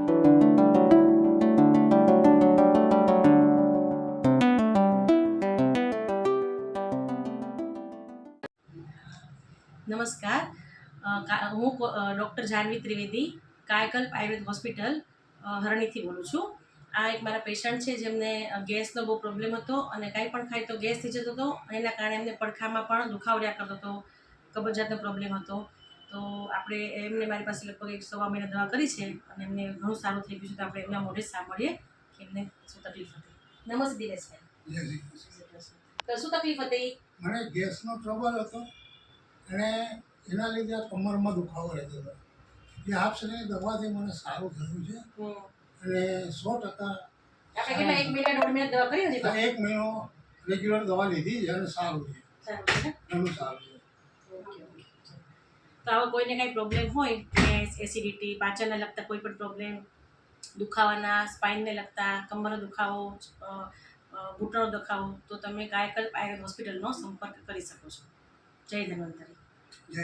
નમસ્કાર, હું doctor Janvi Trivedi, Kayakalp Ayurveda hospital હરણીથી બોલું છું. આ એક મારા પેશન્ટ છે જેમને ગેસનો બહુ પ્રોબ્લેમ હતો અને કાંઈ પણ ખાય તો ગેસ થઈ જતો હતો. એના કારણે એમને પડખામાં પણ દુખાવો રહ્યા કરતો હતો, કબજિયાતનો પ્રોબ્લેમ હતો. તો આપણે એમને મારી પાસે લગભગ 1 મહિના દવા કરી છે અને એમને ઘણું સારું થઈ ગયું છે. તો આપણે એમના મોઢે સાંભળીએ કે એમને શું તકલીફ હતી. નમસ્તે દિનેશભાઈ. તો શું તકલીફ હતી? મને ગેસનો ટ્રબલ હતો અને એના લીધે આ કમરમાં દુખાવો રહેતો હતો. જે આપસની દવાથી મને સારું થયું છે અને 100% આપણે કેટલા 1 મહિના 1.5 મહિના દવા કરી હતી? 1 મહિનો રેગ્યુલર દવા લીધી છે અને સારું છે, ઘણું સારું છે. તો આવો કોઈને કાંઈ પ્રોબ્લેમ હોય, ગેસ, એસિડિટી, પાચનને લગતા કોઈ પણ પ્રોબ્લેમ, દુખાવાના, સ્પાઇનને લગતા, કમરનો દુખાવો, ઘૂંટણનો દુખાવો, તો તમે કાયકલ્પ આયુર્વેદ હોસ્પિટલનો સંપર્ક કરી શકો છો. જય ધન્વંતરી. જય